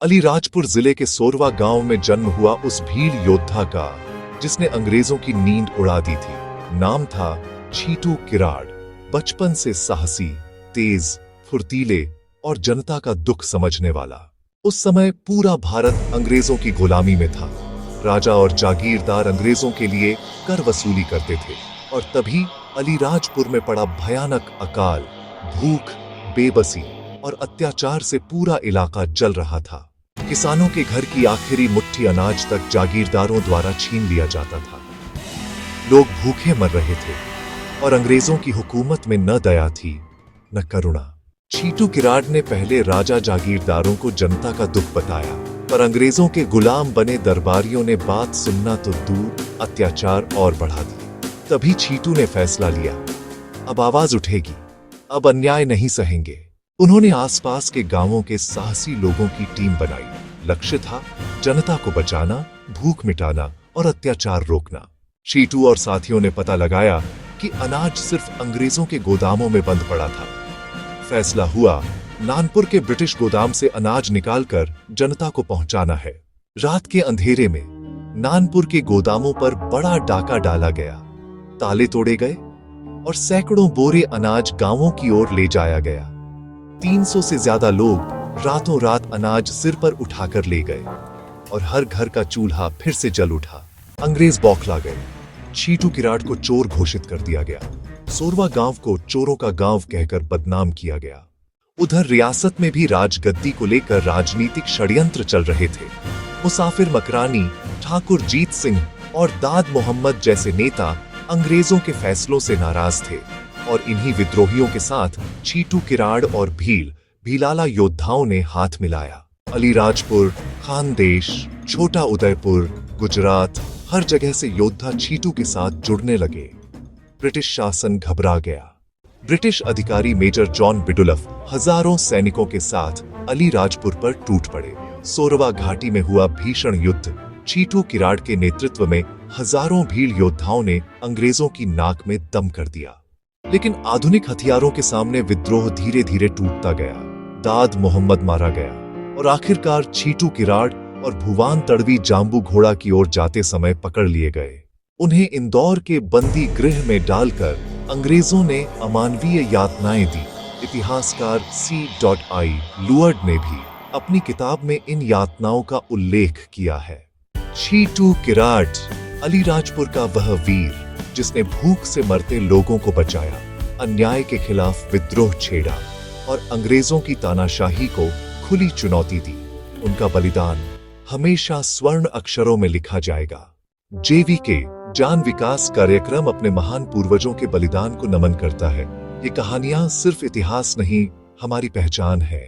अलीराजपुर जिले के सोरवा गांव में जन्म हुआ उस भील योद्धा का जिसने अंग्रेजों की नींद उड़ा दी थी। नाम था छीटू किराड़। बचपन से साहसी, तेज, फुर्तीले और जनता का दुख समझने वाला। उस समय पूरा भारत अंग्रेजों की गुलामी में था। राजा और जागीरदार अंग्रेजों के लिए कर वसूली करते थे और तभी अलीराजपुर में पड़ा भयानक अकाल, भूख, बेबसी और अत्याचार से पूरा इलाका जल रहा था। किसानों के घर की आखिरी मुट्ठी अनाज तक जागीरदारों द्वारा छीन लिया जाता था। लोग भूखे मर रहे थे और अंग्रेजों की हुकूमत में न दया थी न करुणा। छीटू किराड़ ने पहले राजा जागीरदारों को जनता का दुख बताया, पर अंग्रेजों के गुलाम बने दरबारियों ने बात सुनना तो दूर, अत्याचार और बढ़ा दिए। तभी छीटू ने फैसला लिया, अब आवाज उठेगी, अब अन्याय नहीं सहेंगे। उन्होंने आसपास के गांवों के साहसी लोगों की टीम बनाई। लक्ष्य था जनता को बचाना, भूख मिटाना और अत्याचार रोकना। छीटू और साथियों ने पता लगाया कि अनाज सिर्फ अंग्रेजों के गोदामों में बंद पड़ा था। फैसला हुआ, नानपुर के ब्रिटिश गोदाम से अनाज निकालकर जनता को पहुंचाना है। रात के अंधेरे में नानपुर के गोदामों पर बड़ा डाका डाला गया। ताले तोड़े गए और सैकड़ों बोरे अनाज गांवों की ओर ले जाया गया। 300 से ज्यादा लोग रातों रात अनाज सिर पर उठाकर ले गए और हर घर का चूल्हा फिर से जल उठा। अंग्रेज बौखला गए। छीटू किराड़ को चोर घोषित कर दिया गया। सोरवा गांव को चोरों का गांव कहकर बदनाम किया गया। उधर रियासत में भी राजगद्दी को लेकर राजनीतिक षड्यंत्र चल रहे थे। मुसाफिर मकरानी, ठाकुर जीत सिंह और दाद मोहम्मद जैसे नेता अंग्रेजों के फैसलों से नाराज थे और इन्हीं विद्रोहियों के साथ छीटू किराड़ और भीलाला योद्धाओं ने हाथ मिलाया। अलीराजपुर, खानदेश, छोटा उदयपुर, गुजरात, हर जगह से योद्धा छीटू के साथ जुड़ने लगे। ब्रिटिश शासन घबरा गया। ब्रिटिश अधिकारी मेजर जॉन बिडुलफ हजारों सैनिकों के साथ अलीराजपुर पर टूट पड़े। सोरवा घाटी में हुआ भीषण युद्ध छीटू किराड़ के नेतृत्व में हजारों भील योद्धाओं ने अंग्रेजों की नाक में दम कर दिया। लेकिन आधुनिक हथियारों के सामने विद्रोह धीरे धीरे टूटता गया। दाद मोहम्मद मारा गया और आखिरकार छीटू किराड़ और भुवान तड़वी जाम्बू घोड़ा की ओर जाते समय पकड़ लिए गए। उन्हें इंदौर के बंदी गृह में डालकर अंग्रेजों ने अमानवीय यातनाएं दी। इतिहासकार C.I. लुअर्ड ने भी अपनी किताब में इन यातनाओं का उल्लेख किया है। छीटू किराड़ अलीराजपुर का वह वीर जिसने भूख से मरते लोगों को बचाया, अन्याय के खिलाफ विद्रोह छेड़ा और अंग्रेजों की तानाशाही को खुली चुनौती दी। उनका बलिदान हमेशा स्वर्ण अक्षरों में लिखा जाएगा। JVK जान विकास कार्यक्रम अपने महान पूर्वजों के बलिदान को नमन करता है। ये कहानियां सिर्फ इतिहास नहीं, हमारी पहचान है।